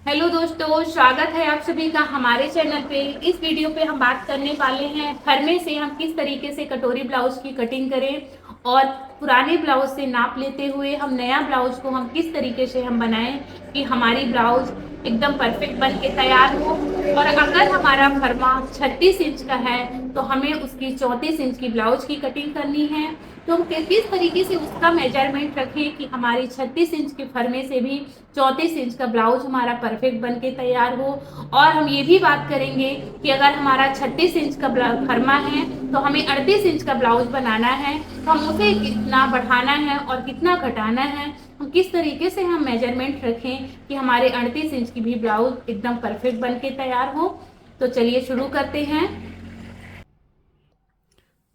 Hello दोस्तों, स्वागत है आप सभी का हमारे चैनल पे। इस वीडियो पे हम बात करने वाले हैं फरमे से हम किस तरीके से कटोरी ब्लाउज की कटिंग करें और पुराने ब्लाउज से नाप लेते हुए हम नया ब्लाउज को हम किस तरीके से हम बनाएं कि हमारी ब्लाउज एकदम परफेक्ट बन के तैयार हो। और अगर हमारा फरमा 36 इंच का है तो हमें उसकी 34 इंच की ब्लाउज की कटिंग करनी है। तो हम किस तरीके से उसका मेजरमेंट रखें कि हमारी 36 इंच के फरमे से भी 34 इंच का ब्लाउज हमारा परफेक्ट बन के तैयार हो। और हम ये भी बात करेंगे कि अगर हमारा 36 इंच का फरमा है तो हमें 38 इंच का ब्लाउज बनाना है, तो हम उसे कितना बढ़ाना है और कितना घटाना है, हम किस तरीके से हम मेजरमेंट रखें कि हमारे 38 इंच की भी ब्लाउज एकदम परफेक्ट बन के तैयार हो। तो चलिए शुरू करते हैं।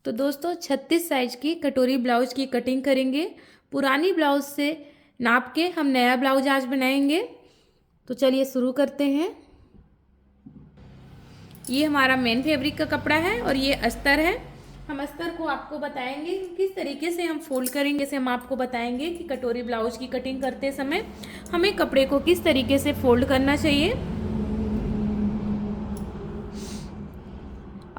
तो दोस्तों 36 साइज की कटोरी ब्लाउज की कटिंग करेंगे। पुरानी ब्लाउज से नाप के हम नया ब्लाउज आज बनाएंगे। तो चलिए शुरू करते हैं। ये हमारा मेन फैब्रिक का कपड़ा है और ये अस्तर है। हम अस्तर को आपको बताएंगे किस तरीके से हम फोल्ड करेंगे। जैसे हम आपको बताएंगे कि कटोरी ब्लाउज की कटिंग करते समय हमें कपड़े को किस तरीके से फोल्ड करना चाहिए।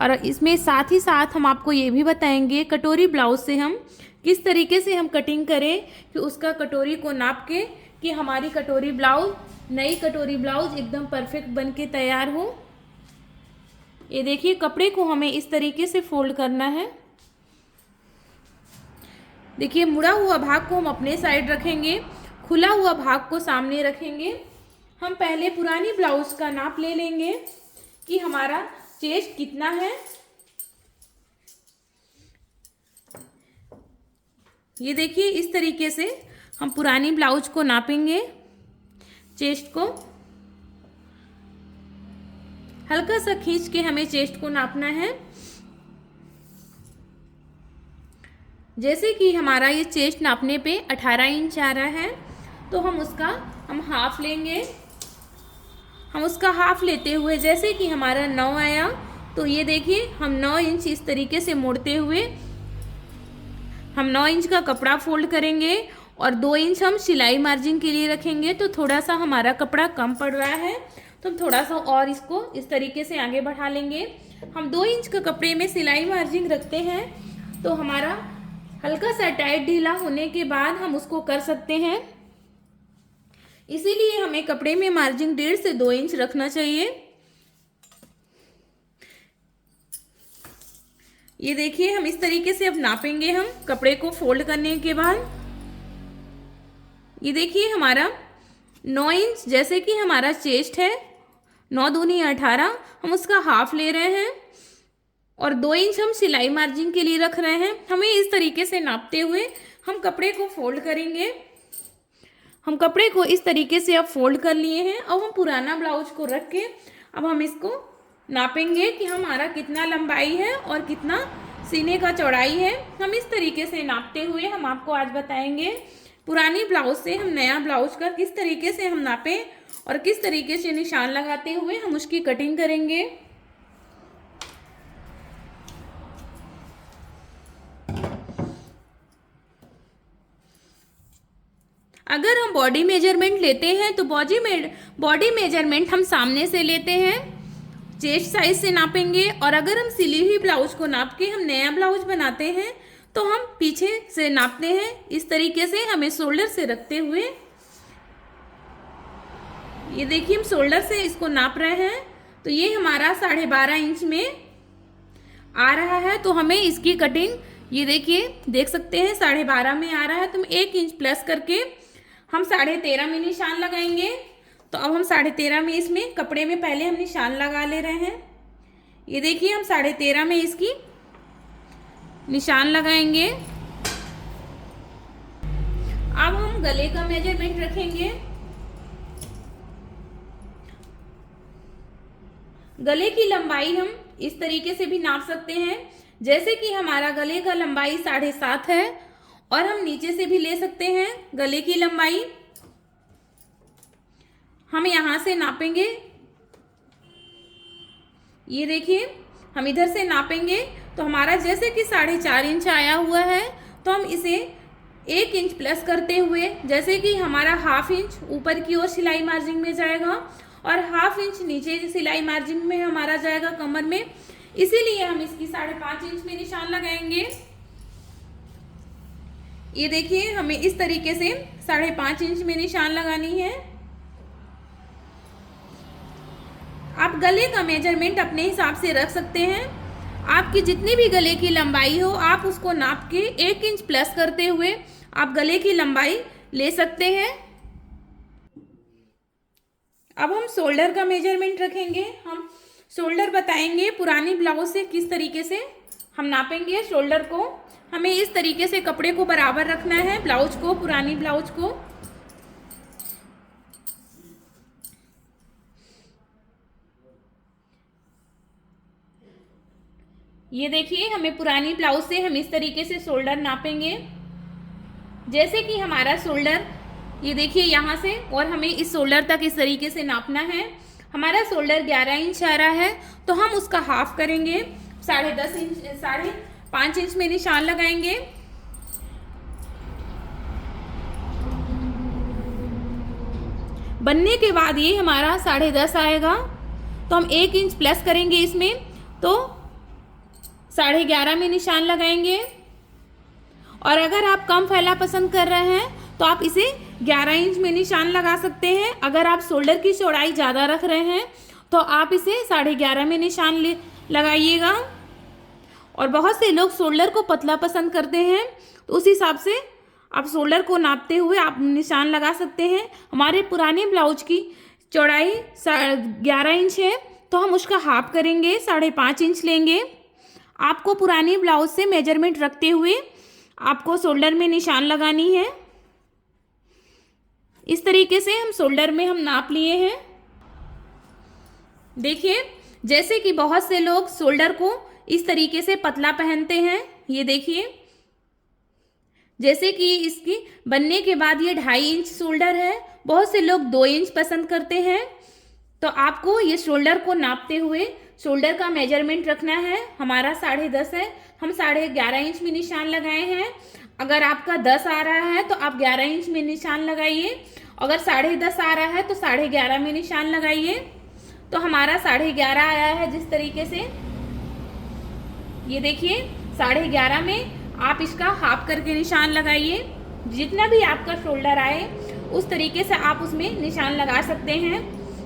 और इसमें साथ ही साथ हम आपको ये भी बताएंगे कटोरी ब्लाउज से हम किस तरीके से हम कटिंग करें कि उसका कटोरी को नाप के कि हमारी कटोरी ब्लाउज नई कटोरी ब्लाउज एकदम परफेक्ट बन के तैयार हो। ये देखिए कपड़े को हमें इस तरीके से फोल्ड करना है। देखिए मुड़ा हुआ भाग को हम अपने साइड रखेंगे, खुला हुआ भाग को सामने रखेंगे। हम पहले पुरानी ब्लाउज का नाप ले लेंगे कि हमारा चेस्ट कितना है। ये देखिए इस तरीके से हम पुरानी ब्लाउज को नापेंगे। चेस्ट को हल्का सा खींच के हमें चेस्ट को नापना है। जैसे कि हमारा ये चेस्ट नापने पे 18 इंच आ रहा है तो हम उसका हाफ लेंगे। हम उसका हाफ लेते हुए जैसे कि हमारा 9 आया तो ये देखिए हम 9 इंच इस तरीके से मोड़ते हुए हम 9 इंच का कपड़ा फोल्ड करेंगे और 2 इंच हम सिलाई मार्जिन के लिए रखेंगे। तो थोड़ा सा हमारा कपड़ा कम पड़ रहा है तो हम थोड़ा सा और इसको इस तरीके से आगे बढ़ा लेंगे। हम 2 इंच का कपड़े में सिलाई मार्जिन रखते हैं तो हमारा हल्का सा टाइट ढीला होने के बाद हम उसको कर सकते हैं। इसीलिए हमें कपड़े में मार्जिन 1.5 से 2 इंच रखना चाहिए। ये देखिए हम इस तरीके से अब नापेंगे हम कपड़े को फोल्ड करने के बाद। ये देखिए हमारा 9 इंच जैसे कि हमारा चेस्ट है, 9 दूनी 18, हम उसका हाफ ले रहे हैं और 2 इंच हम सिलाई मार्जिन के लिए रख रहे हैं। हमें इस तरीके से नापते हुए हम कपड़े को फोल्ड करेंगे। हम कपड़े को इस तरीके से अब फोल्ड कर लिए हैं। अब हम पुराना ब्लाउज को रख के अब हम इसको नापेंगे कि हमारा कितना लंबाई है और कितना सीने का चौड़ाई है। हम इस तरीके से नापते हुए हम आपको आज बताएंगे पुरानी ब्लाउज से हम नया ब्लाउज का किस तरीके से हम नापें और किस तरीके से निशान लगाते हुए हम उसकी कटिंग करेंगे। अगर हम बॉडी मेजरमेंट लेते हैं तो बॉडी मेजरमेंट हम सामने से लेते हैं, चेस्ट साइज से नापेंगे। और अगर हम सिली हुई ब्लाउज को नाप के हम नया ब्लाउज बनाते हैं तो हम पीछे से नापते हैं। इस तरीके से हमें शोल्डर से रखते हुए ये देखिए हम शोल्डर से इसको नाप रहे हैं तो ये हमारा 12.5 इंच में आ रहा है। तो हमें इसकी कटिंग ये देखिए देख सकते हैं 12.5 में आ रहा है तो हम 1 इंच प्लस करके हम 13.5 में निशान लगाएंगे। तो अब हम 13.5 में इसमें कपड़े में पहले हम निशान लगा ले रहे हैं। ये देखिए हम 13.5 में इसकी निशान लगाएंगे। अब हम गले का मेजरमेंट रखेंगे। गले की लंबाई हम इस तरीके से भी नाप सकते हैं। जैसे कि हमारा गले का लंबाई 7.5 है और हम नीचे से भी ले सकते हैं गले की लंबाई। हम यहां से नापेंगे। ये देखिए हम इधर से नापेंगे तो हमारा जैसे कि 4.5 इंच आया हुआ है तो हम इसे 1 इंच प्लस करते हुए, जैसे कि हमारा 1/2 इंच ऊपर की ओर सिलाई मार्जिन में जाएगा और 1/2 इंच नीचे सिलाई मार्जिन में हमारा जाएगा कमर में, इसीलिए हम इसकी 5.5 इंच में निशान लगाएंगे। ये देखिए हमें इस तरीके से 5.5 इंच में निशान लगानी है। आप गले का मेजरमेंट अपने हिसाब से रख सकते हैं। आपकी जितनी भी गले की लंबाई हो आप उसको नाप के 1 इंच प्लस करते हुए आप गले की लंबाई ले सकते हैं। अब हम शोल्डर का मेजरमेंट रखेंगे। हम शोल्डर बताएंगे पुरानी ब्लाउज से किस तरीके से हम नापेंगे शोल्डर को। हमें इस तरीके से कपड़े को बराबर रखना है, ब्लाउज को, पुरानी ब्लाउज को। ये देखिए हमें पुरानी ब्लाउज से हम इस तरीके से शोल्डर नापेंगे। जैसे कि हमारा शोल्डर ये देखिए यहाँ से, और हमें इस शोल्डर तक इस तरीके से नापना है। हमारा शोल्डर 11 इंच आ रहा है तो हम उसका हाफ करेंगे, 5.5 इंच में निशान लगाएंगे। बनने के बाद ये हमारा 10.5 आएगा तो हम 1 इंच प्लस करेंगे इसमें, तो 11.5 में निशान लगाएंगे। और अगर आप कम फैला पसंद कर रहे हैं तो आप इसे 11 इंच में निशान लगा सकते हैं। अगर आप शोल्डर की चौड़ाई ज़्यादा रख रहे हैं तो आप इसे 11.5 में निशान लगाइएगा। और बहुत से लोग शोल्डर को पतला पसंद करते हैं तो उस हिसाब से आप शोल्डर को नापते हुए आप निशान लगा सकते हैं। हमारे पुराने ब्लाउज की चौड़ाई 11 इंच है तो हम उसका हाफ करेंगे, 5.5 इंच लेंगे। आपको पुरानी ब्लाउज से मेजरमेंट रखते हुए आपको शोल्डर में निशान लगानी है। इस तरीके से हम शोल्डर में हम नाप लिए हैं। देखिए जैसे कि बहुत से लोग शोल्डर को इस तरीके से पतला पहनते हैं। ये देखिए जैसे कि इसकी बनने के बाद ये 2.5 इंच शोल्डर है, बहुत से लोग 2 इंच पसंद करते हैं। तो आपको ये शोल्डर को नापते हुए शोल्डर का मेजरमेंट रखना है। हमारा 10.5 है, हम 11.5 इंच में निशान लगाए हैं। अगर आपका 10 आ रहा है तो आप 11 इंच में निशान लगाइए। अगर 10.5 आ रहा है तो 11.5 में निशान लगाइए। तो हमारा 11.5 आया है जिस तरीके से, ये देखिए 11.5 में आप इसका हाफ करके निशान लगाइए। जितना भी आपका शोल्डर आए उस तरीके से आप उसमें निशान लगा सकते हैं।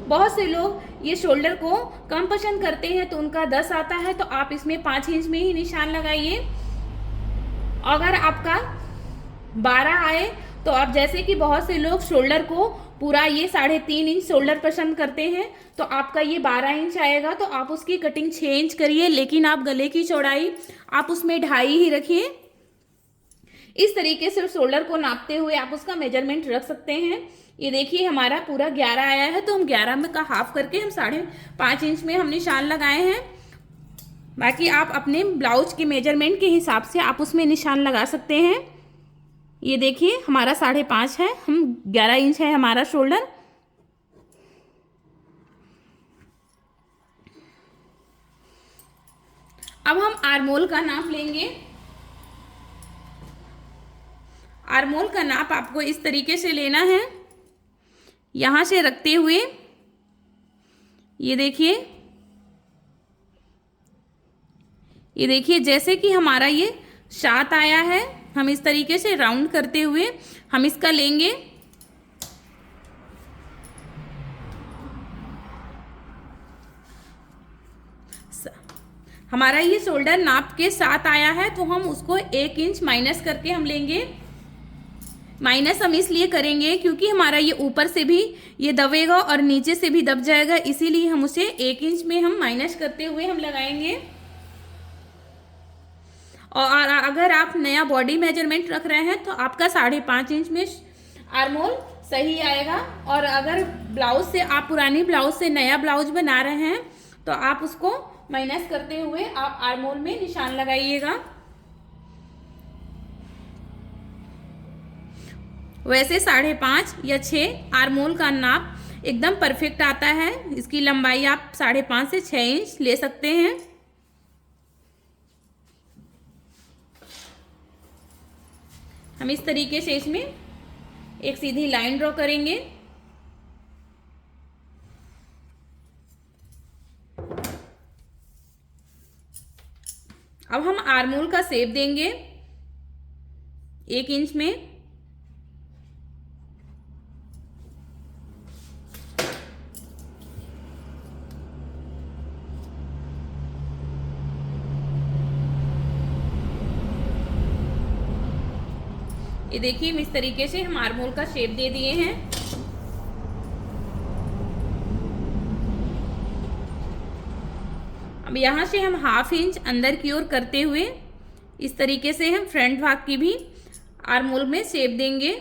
बहुत से लोग ये शोल्डर को कम पसंद करते हैं तो उनका 10 आता है तो आप इसमें 5 इंच में ही निशान लगाइए। अगर आपका 12 आए तो आप, जैसे कि बहुत से लोग शोल्डर को पूरा ये 3.5 इंच शोल्डर पसंद करते हैं तो आपका ये 12 इंच आएगा तो आप उसकी कटिंग 6 इंच करिए, लेकिन आप गले की चौड़ाई आप उसमें 2.5 ही रखिए। इस तरीके से शोल्डर को नापते हुए आप उसका मेजरमेंट रख सकते हैं। ये देखिए हमारा पूरा 11 आया है तो हम 11 में का हाफ करके हम 5.5 इंच में हम निशान लगाए हैं। बाकी आप अपने ब्लाउज के मेजरमेंट के हिसाब से आप उसमें निशान लगा सकते हैं। ये देखिए हमारा 5.5 है, हम 11 इंच है हमारा शोल्डर। अब हम आर्मोल का नाप लेंगे। आर्मोल का नाप आपको इस तरीके से लेना है, यहाँ से रखते हुए ये देखिए जैसे कि हमारा ये 7 आया है, हम इस तरीके से राउंड करते हुए हम इसका लेंगे। हमारा ये शोल्डर नाप के 7 आया है तो हम उसको 1 इंच माइनस करके हम लेंगे। माइनस हम इसलिए करेंगे क्योंकि हमारा ये ऊपर से भी ये दबेगा और नीचे से भी दब जाएगा, इसीलिए हम उसे 1 इंच में हम माइनस करते हुए हम लगाएंगे। और अगर आप नया बॉडी मेजरमेंट रख रहे हैं तो आपका 5.5 इंच में आर्मोल सही आएगा। और अगर ब्लाउज से आप पुरानी ब्लाउज से नया ब्लाउज बना रहे हैं तो आप उसको माइनस करते हुए आप आर्मोल में निशान लगाइएगा। वैसे 5.5 या 6 आर्मोल का नाप एकदम परफेक्ट आता है। इसकी लंबाई आप 5.5 से 6 इंच ले सकते हैं। हम इस तरीके से इसमें एक सीधी लाइन ड्रॉ करेंगे। अब हम आर्मोल का शेप देंगे 1 इंच में। ये देखिए इस तरीके से हम आर्मोल का शेप दे दिए हैं। अब यहाँ से हम 1/2 इंच अंदर की ओर करते हुए इस तरीके से हम फ्रंट भाग की भी आर्मोल में शेप देंगे।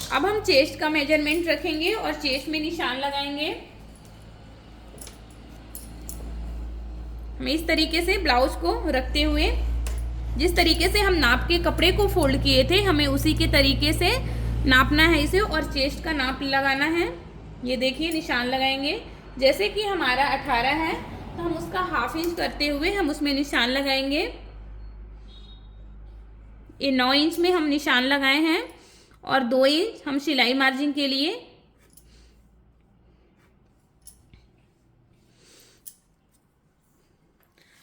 अब हम चेस्ट का मेजरमेंट रखेंगे और चेस्ट में निशान लगाएंगे। हम इस तरीके से ब्लाउज को रखते हुए जिस तरीके से हम नाप के कपड़े को फोल्ड किए थे हमें उसी के तरीके से नापना है इसे और चेस्ट का नाप लगाना है। ये देखिए निशान लगाएंगे। जैसे कि हमारा 18 है तो हम उसका 1/2 इंच करते हुए हम उसमें निशान लगाएंगे। ये 9 इंच में हम निशान लगाए हैं और 2 इंच हम सिलाई मार्जिन के लिए।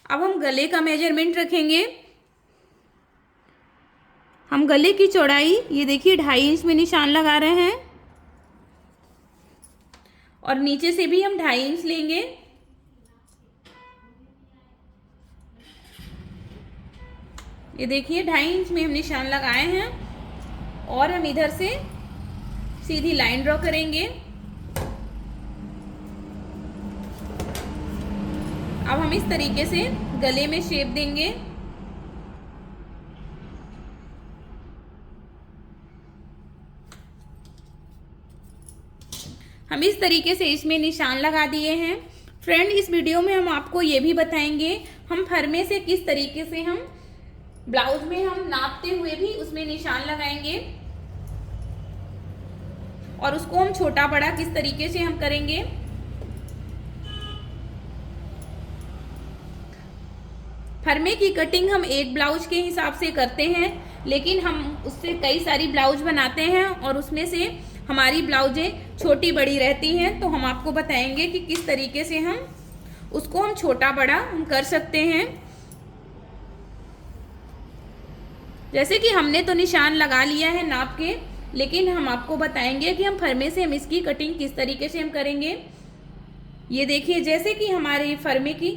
अब हम गले का मेजरमेंट रखेंगे। हम गले की चौड़ाई ये देखिए 2.5 इंच में निशान लगा रहे हैं और नीचे से भी हम 2.5 इंच लेंगे। ये देखिए 2.5 इंच में हम निशान लगाए हैं और हम इधर से सीधी लाइन ड्रॉ करेंगे। अब हम इस तरीके से गले में शेप देंगे। हम इस तरीके से इसमें निशान लगा दिए हैं। फ्रेंड इस वीडियो में हम आपको ये भी बताएंगे हम फरमे से किस तरीके से हम ब्लाउज में हम नापते हुए भी उसमें निशान लगाएंगे और उसको हम छोटा बड़ा किस तरीके से हम करेंगे। फरमे की कटिंग हम एक ब्लाउज के हिसाब से करते हैं लेकिन हम उससे कई सारी ब्लाउज बनाते हैं और उसमें से हमारी ब्लाउजें छोटी बड़ी रहती हैं। तो हम आपको बताएंगे कि किस तरीके से हम उसको हम छोटा बड़ा हम कर सकते हैं। जैसे कि हमने तो निशान लगा लिया है नाप के, लेकिन हम आपको बताएंगे कि हम फरमे से हम इसकी कटिंग किस तरीके से हम करेंगे। ये देखिए जैसे कि हमारे फरमे की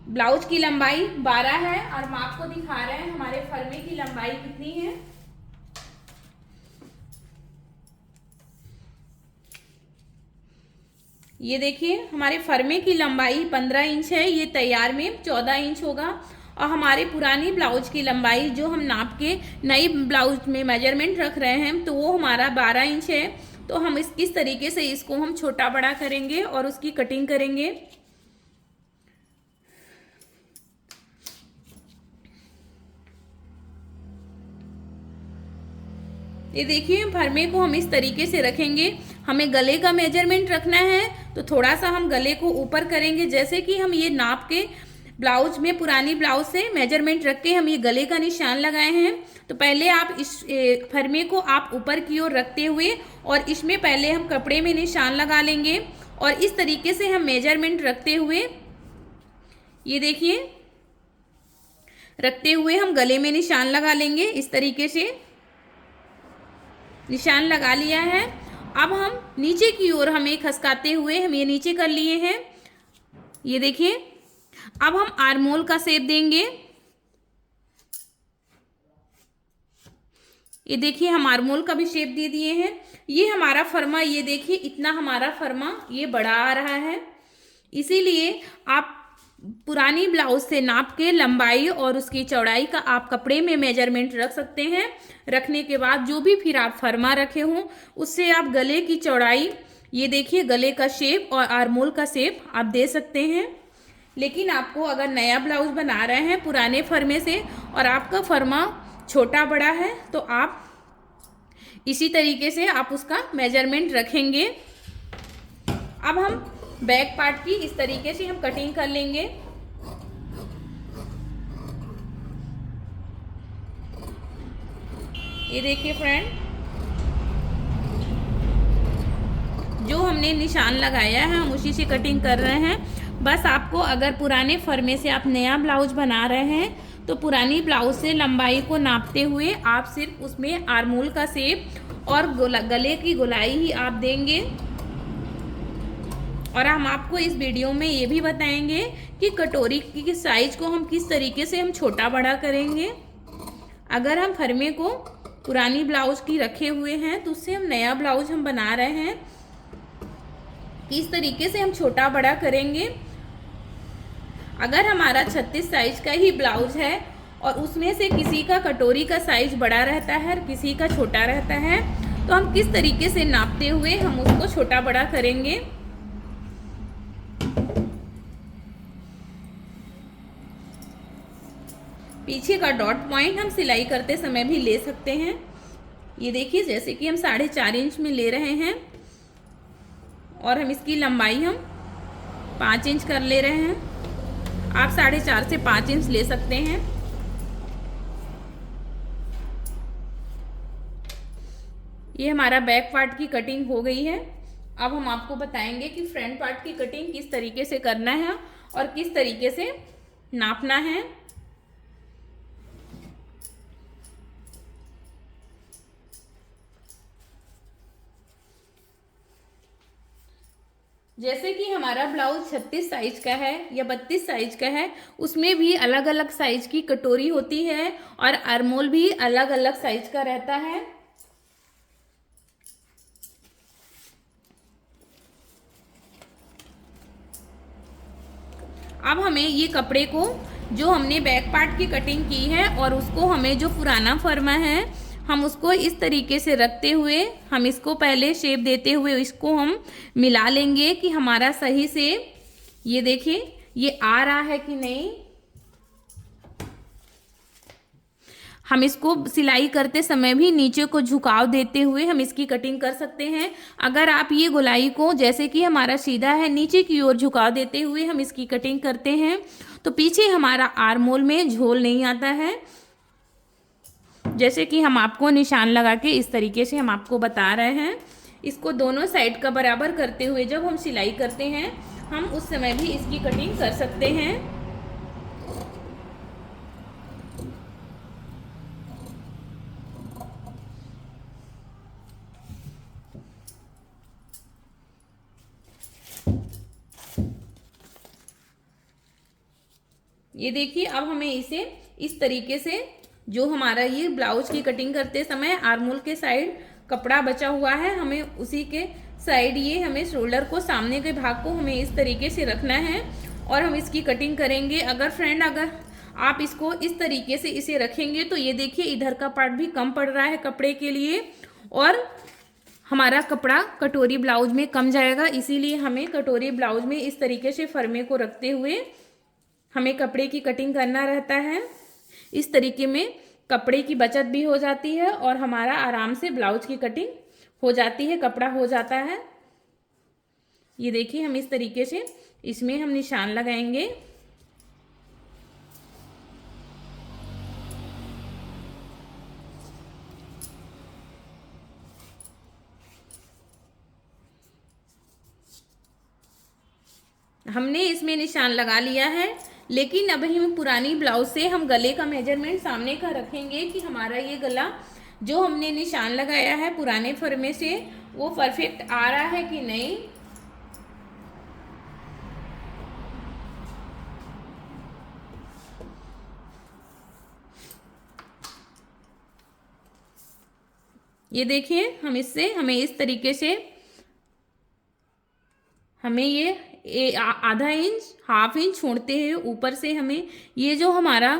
ब्लाउज की लंबाई 12 है और हम आपको दिखा रहे हैं हमारे फरमे की लंबाई कितनी है। ये देखिए हमारे फरमे की लंबाई 15 इंच है। ये तैयार में 14 इंच होगा और हमारे पुरानी ब्लाउज की लंबाई जो हम नाप के नई ब्लाउज में मेजरमेंट रख रहे हैं तो वो हमारा 12 इंच है। तो हम किस तरीके से इसको हम छोटा बड़ा करेंगे और उसकी कटिंग करेंगे। ये देखिए फरमे को हम इस तरीके से रखेंगे। हमें गले का मेजरमेंट रखना है तो थोड़ा सा हम गले को ऊपर करेंगे। जैसे कि हम ये नाप के ब्लाउज में पुरानी ब्लाउज से मेजरमेंट रख के हम ये गले का निशान लगाए हैं। तो पहले आप इस फरमे को आप ऊपर की ओर रखते हुए और इसमें पहले हम कपड़े में निशान लगा लेंगे और इस तरीके से हम मेजरमेंट रखते हुए ये देखिए रखते हुए हम गले में निशान लगा लेंगे। इस तरीके से निशान लगा लिया है। अब हम नीचे की ओर हमें खसकाते हुए हम ये नीचे कर लिए हैं। ये देखिए अब हम आर्मोल का शेप देंगे। ये देखिए हम आर्मोल का भी शेप दे दिए हैं। ये हमारा फरमा ये देखिए इतना हमारा फरमा ये बड़ा आ रहा है। इसीलिए आप पुरानी ब्लाउज से नाप के लंबाई और उसकी चौड़ाई का आप कपड़े में मेजरमेंट रख सकते हैं। रखने के बाद जो भी फिर आप फरमा रखे हों उससे आप गले की चौड़ाई ये देखिए गले का शेप और आर्मोल का शेप आप दे सकते हैं। लेकिन आपको अगर नया ब्लाउज बना रहे हैं पुराने फर्मे से और आपका फर्मा छोटा बड़ा है तो आप इसी तरीके से आप उसका मेजरमेंट रखेंगे। अब हम बैक पार्ट की इस तरीके से हम कटिंग कर लेंगे। ये देखिए फ्रेंड, जो हमने निशान लगाया है हम उसी से कटिंग कर रहे हैं। बस आपको अगर पुराने फर्मे से आप नया ब्लाउज बना रहे हैं तो पुरानी ब्लाउज से लंबाई को नापते हुए आप सिर्फ उसमें आर्मोल का शेप और गले की गोलाई ही आप देंगे। और हम आपको इस वीडियो में ये भी बताएंगे कि कटोरी की साइज को हम किस तरीके से हम छोटा बड़ा करेंगे। अगर हम फर्मे को पुरानी ब्लाउज की रखे हुए हैं तो उससे हम नया ब्लाउज हम बना रहे हैं, किस तरीके से हम छोटा बड़ा करेंगे। अगर हमारा 36 साइज का ही ब्लाउज है और उसमें से किसी का कटोरी का साइज बड़ा रहता है और किसी का छोटा रहता है तो हम किस तरीके से नापते हुए हम उसको छोटा बड़ा करेंगे। पीछे का डॉट पॉइंट हम सिलाई करते समय भी ले सकते हैं। ये देखिए, जैसे कि हम 4.5 इंच में ले रहे हैं और हम इसकी लंबाई हम 5 इंच कर ले रहे हैं। आप 4.5 से 5 इंच ले सकते हैं। ये हमारा बैक पार्ट की कटिंग हो गई है। अब हम आपको बताएंगे कि फ्रंट पार्ट की कटिंग किस तरीके से करना है और किस तरीके से नापना है। जैसे कि हमारा ब्लाउज 36 साइज का है या 32 साइज का है, उसमें भी अलग अलग साइज की कटोरी होती है और आर्मोल भी अलग अलग साइज का रहता है। अब हमें ये कपड़े को, जो हमने बैक पार्ट की कटिंग की है और उसको हमें जो पुराना फर्मा है हम उसको इस तरीके से रखते हुए हम इसको पहले शेप देते हुए इसको हम मिला लेंगे कि हमारा सही से, ये देखिए, ये आ रहा है कि नहीं। हम इसको सिलाई करते समय भी नीचे को झुकाव देते हुए हम इसकी कटिंग कर सकते हैं। अगर आप ये गोलाई को, जैसे कि हमारा सीधा है, नीचे की ओर झुकाव देते हुए हम इसकी कटिंग करते हैं तो पीछे हमारा आर्मोल में झोल नहीं आता है। जैसे कि हम आपको निशान लगा के इस तरीके से हम आपको बता रहे हैं। इसको दोनों साइड का बराबर करते हुए जब हम सिलाई करते हैं हम उस समय भी इसकी कटिंग कर सकते हैं। ये देखिए, अब हमें इसे इस तरीके से, जो हमारा ये ब्लाउज की कटिंग करते समय आर्मोल के साइड कपड़ा बचा हुआ है, हमें उसी के साइड ये हमें शोल्डर को, सामने के भाग को हमें इस तरीके से रखना है और हम इसकी कटिंग करेंगे। अगर आप इसको इस तरीके से इसे रखेंगे तो ये देखिए इधर का पार्ट भी कम पड़ रहा है कपड़े के लिए और हमारा कपड़ा कटोरी ब्लाउज में कम जाएगा। इसीलिए हमें कटोरी ब्लाउज में इस तरीके से फर्मे को रखते हुए हमें कपड़े की कटिंग करना रहता है। इस तरीके में कपड़े की बचत भी हो जाती है और हमारा आराम से ब्लाउज की कटिंग हो जाती है, कपड़ा हो जाता है। ये देखिए, हम इस तरीके से इसमें हम निशान लगाएंगे। हमने इसमें निशान लगा लिया है, लेकिन अभी हम पुरानी ब्लाउज से हम गले का मेजरमेंट सामने का रखेंगे कि हमारा ये गला जो हमने निशान लगाया है पुराने फर्मे से वो परफेक्ट आ रहा है कि नहीं। ये देखिए, हमें इस तरीके से हमें ये आधा इंच, हाफ इंच छोड़ते हैं ऊपर से हमें ये जो हमारा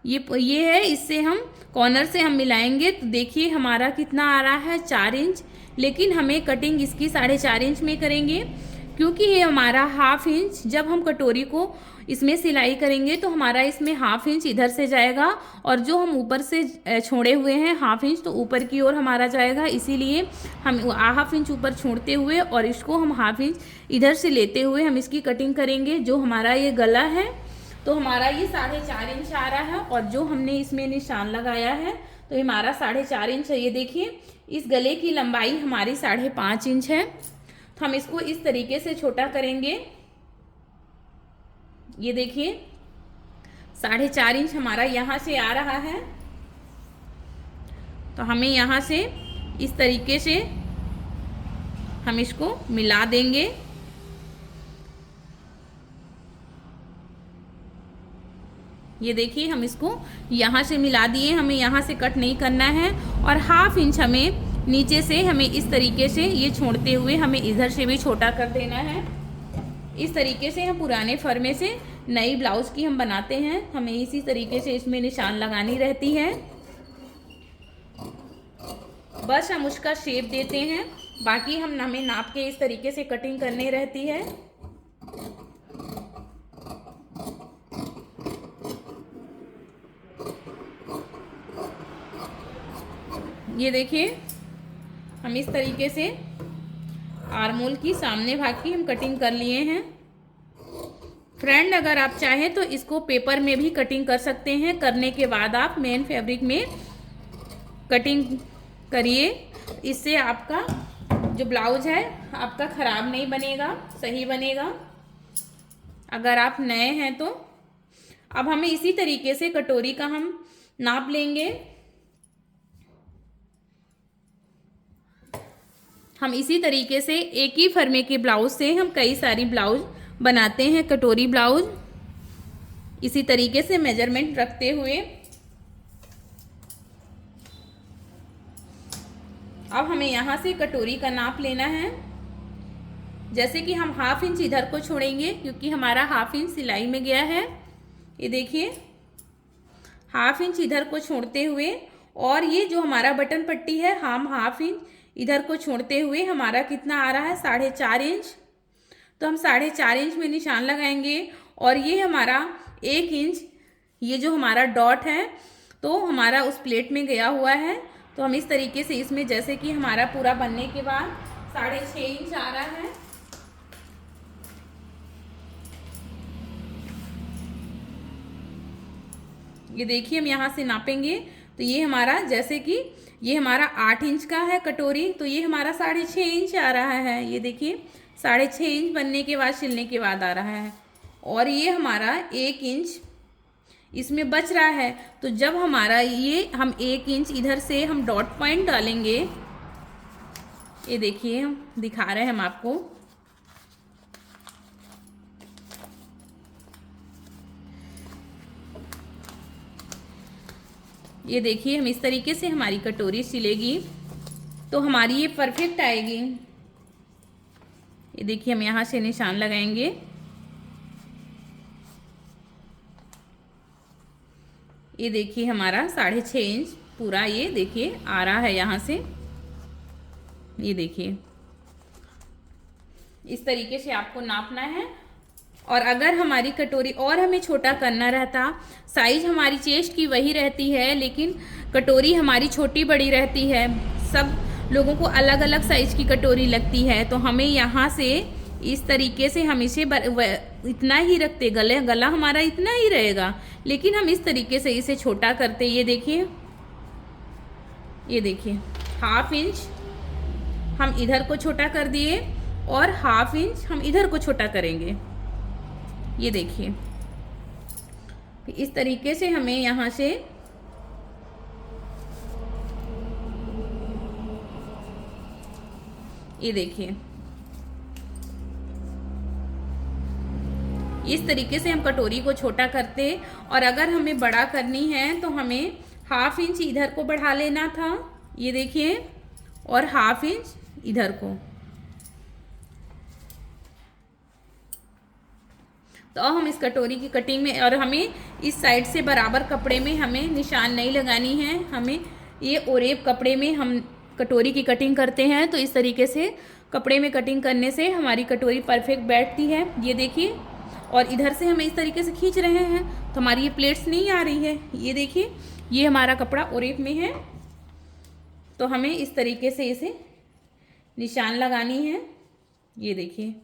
ये है, इससे हम कॉर्नर से हम मिलाएंगे तो देखिए हमारा कितना आ रहा है 4 इंच। लेकिन हमें कटिंग इसकी 4.5 इंच में करेंगे क्योंकि ये हमारा 1/2 इंच, जब हम कटोरी को इसमें सिलाई करेंगे तो हमारा इसमें 1/2 इंच इधर से जाएगा और जो हम ऊपर से छोड़े हुए हैं 1/2 इंच तो ऊपर की ओर हमारा जाएगा, इसीलिए हम 1/2 इंच ऊपर छोड़ते हुए और इसको हम 1/2 इंच इधर से लेते हुए हम इसकी कटिंग करेंगे। जो हमारा ये गला है तो हमारा ये 4.5 इंच आ रहा है और जो हमने इसमें निशान लगाया है तो हमारा 4.5 इंच है। ये देखिए इस गले की लंबाई हमारी 5.5 इंच है, तो हम इसको इस तरीके से छोटा करेंगे। ये देखिए 4.5 इंच हमारा यहाँ से आ रहा है, तो हमें यहाँ से इस तरीके से हम इसको मिला देंगे। ये देखिए हम इसको यहाँ से मिला दिए, हमें यहाँ से कट नहीं करना है और 1/2 इंच हमें नीचे से हमें इस तरीके से ये छोड़ते हुए हमें इधर से भी छोटा कर देना है। इस तरीके से हम पुराने फर्मे से नई ब्लाउज की हम बनाते हैं, हमें इसी तरीके से इसमें निशान लगानी रहती है। बस हम उसका शेप देते हैं, बाकी हमें नाप के इस तरीके से कटिंग करनी रहती है। ये देखिए हम इस तरीके से आर्मोल की सामने भाग की हम कटिंग कर लिए हैं। फ्रेंड अगर आप चाहें तो इसको पेपर में भी कटिंग कर सकते हैं, करने के बाद आप मेन फैब्रिक में कटिंग करिए, इससे आपका जो ब्लाउज है आपका ख़राब नहीं बनेगा, सही बनेगा अगर आप नए हैं तो। अब हमें इसी तरीके से कटोरी का हम नाप लेंगे। हम इसी तरीके से एक ही फर्मे के ब्लाउज से हम कई सारी ब्लाउज बनाते हैं, कटोरी ब्लाउज। इसी तरीके से मेजरमेंट रखते हुए अब हमें यहाँ से कटोरी का नाप लेना है। जैसे कि हम 1/2 इंच इधर को छोड़ेंगे क्योंकि हमारा 1/2 इंच सिलाई में गया है। ये देखिए 1/2 इंच इधर को छोड़ते हुए और ये जो हमारा बटन पट्टी है हम 1/2 इंच इधर को छोड़ते हुए हमारा कितना आ रहा है 4.5 इंच, तो हम 4.5 इंच में निशान लगाएंगे और ये हमारा 1 इंच ये जो हमारा डॉट है तो हमारा उस प्लेट में गया हुआ है, तो हम इस तरीके से इसमें जैसे कि हमारा पूरा बनने के बाद 6.5 इंच आ रहा है। ये देखिए हम यहाँ से नापेंगे तो ये हमारा जैसे कि ये हमारा 8 इंच का है कटोरी, तो ये हमारा 6.5 इंच आ रहा है। ये देखिए 6.5 इंच बनने के बाद सिलने के बाद आ रहा है और ये हमारा 1 इंच इसमें बच रहा है। तो जब हमारा ये हम 1 इंच इधर से हम डॉट पॉइंट डालेंगे, ये देखिए हम दिखा रहे हैं हम आपको, ये देखिए हम इस तरीके से हमारी कटोरी सिलेगी तो हमारी ये परफेक्ट आएगी। ये देखिए हम यहाँ से निशान लगाएंगे। ये देखिए हमारा 6.5 इंच पूरा ये देखिए आ रहा है यहाँ से। ये देखिए इस तरीके से आपको नापना है। और अगर हमारी कटोरी और हमें छोटा करना रहता, साइज हमारी चेस्ट की वही रहती है लेकिन कटोरी हमारी छोटी बड़ी रहती है, सब लोगों को अलग अलग साइज की कटोरी लगती है, तो हमें यहाँ से इस तरीके से हम इसे इतना ही रखते, गला हमारा इतना ही रहेगा लेकिन हम इस तरीके से इसे छोटा करते। ये देखिए 1/2 इंच हम इधर को छोटा कर दिए और 1/2 इंच हम इधर को छोटा करेंगे। ये देखिए इस तरीके से हमें यहाँ से ये देखिए इस तरीके से हम कटोरी को छोटा करते। और अगर हमें बड़ा करनी है तो हमें 1/2 इंच इधर को बढ़ा लेना था, ये देखिए, और 1/2 इंच इधर को। तो अब हम इस कटोरी की कटिंग में, और हमें इस साइड से बराबर कपड़े में हमें निशान नहीं लगानी है, हमें ये ओरेब कपड़े में हम कटोरी की कटिंग करते हैं तो इस तरीके से कपड़े में कटिंग करने से हमारी कटोरी परफेक्ट बैठती है। ये देखिए, और इधर से हम इस तरीके से खींच रहे हैं तो हमारी ये प्लेट्स नहीं आ रही है। ये देखिए, ये हमारा कपड़ा ओरेप में है, तो हमें इस तरीके से इसे निशान लगानी है। ये देखिए,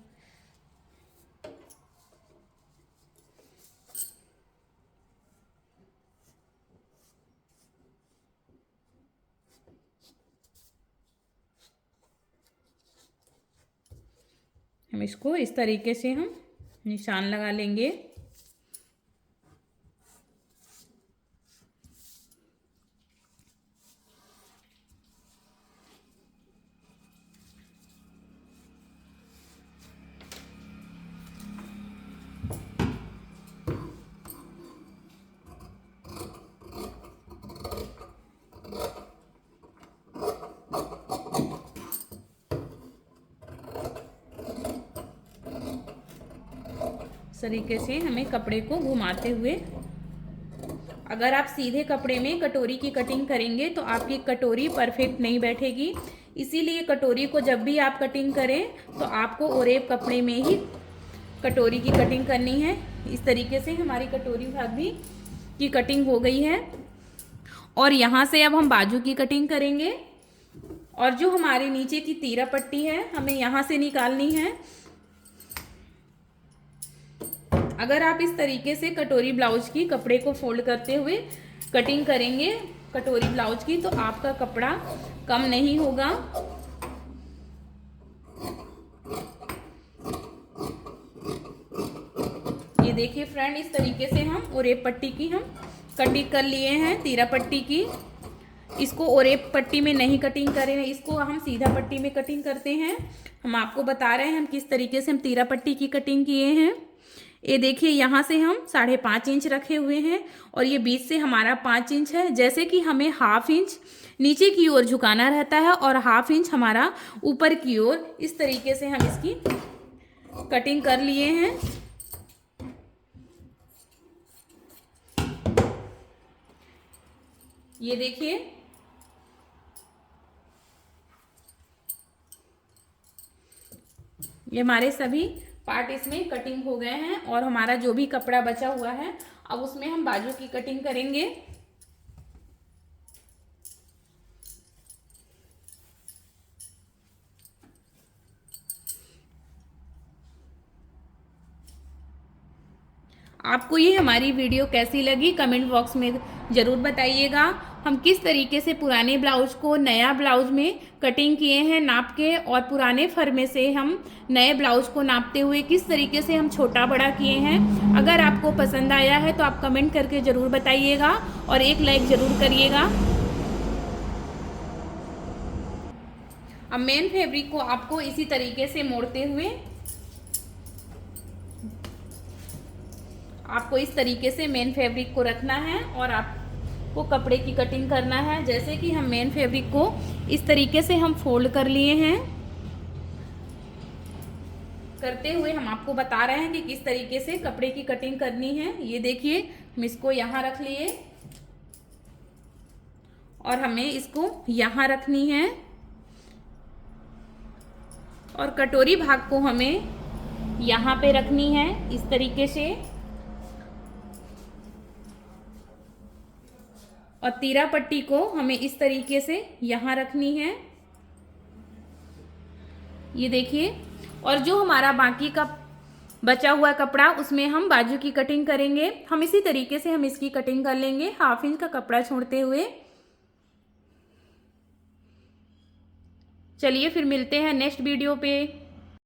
हम इसको इस तरीके से हम निशान लगा लेंगे। इस तरीके से हमें कपड़े को घुमाते हुए, अगर आप सीधे कपड़े में कटोरी की कटिंग करेंगे तो आपकी कटोरी परफेक्ट नहीं बैठेगी। इसीलिए कटोरी को जब भी आप कटिंग करें तो आपको ओरेप कपड़े में ही कटोरी की कटिंग करनी है। इस तरीके से हमारी कटोरी भाग भी की कटिंग हो गई है। और यहाँ से अब हम बाजू की कटिंग करेंगे, और जो हमारे नीचे की तीरा पट्टी है हमें यहाँ से निकालनी है। अगर आप इस तरीके से कटोरी ब्लाउज की कपड़े को फोल्ड करते हुए कटिंग करेंगे कटोरी ब्लाउज की, तो आपका कपड़ा कम नहीं होगा। ये देखिए फ्रेंड, इस तरीके से हम ओरेप पट्टी की हम कटिंग कर लिए हैं, तीरा पट्टी की। इसको ओरेप पट्टी में नहीं कटिंग करें, इसको हम सीधा पट्टी में कटिंग करते हैं। हम आपको बता रहे हैं हम किस तरीके से हम तीरा पट्टी की कटिंग किए हैं। ये देखिए, यहाँ से हम 5.5 इंच रखे हुए हैं और ये बीच से हमारा 5 इंच है। जैसे कि हमें 1/2 इंच नीचे की ओर झुकाना रहता है और 1/2 इंच हमारा ऊपर की ओर, इस तरीके से हम इसकी कटिंग कर लिए हैं। ये देखिए, ये हमारे सभी पार्ट इसमें कटिंग हो गए हैं और हमारा जो भी कपड़ा बचा हुआ है अब उसमें हम बाजू की कटिंग करेंगे। आपको ये हमारी वीडियो कैसी लगी कमेंट बॉक्स में ज़रूर बताइएगा। हम किस तरीके से पुराने ब्लाउज को नया ब्लाउज में कटिंग किए हैं नाप के, और पुराने फर्मे से हम नए ब्लाउज को नापते हुए किस तरीके से हम छोटा बड़ा किए हैं। अगर आपको पसंद आया है तो आप कमेंट करके ज़रूर बताइएगा और एक लाइक ज़रूर करिएगा। अब मेन फैब्रिक को आपको इसी तरीके से मोड़ते हुए आपको इस तरीके से मेन फैब्रिक को रखना है और आपको कपड़े की कटिंग करना है। जैसे कि हम मेन फैब्रिक को इस तरीके से हम फोल्ड कर लिए हैं, करते हुए हम आपको बता रहे हैं कि किस तरीके से कपड़े की कटिंग करनी है। ये देखिए, हम इसको यहाँ रख लिए और हमें इसको यहाँ रखनी है, और कटोरी भाग को हमें यहाँ पे रखनी है इस तरीके से, और तीरा पट्टी को हमें इस तरीके से यहाँ रखनी है। ये देखिए, और जो हमारा बाकी का बचा हुआ कपड़ा उसमें हम बाजू की कटिंग करेंगे। हम इसी तरीके से हम इसकी कटिंग कर लेंगे 1/2 इंच का कपड़ा छोड़ते हुए। चलिए फिर मिलते हैं नेक्स्ट वीडियो पे।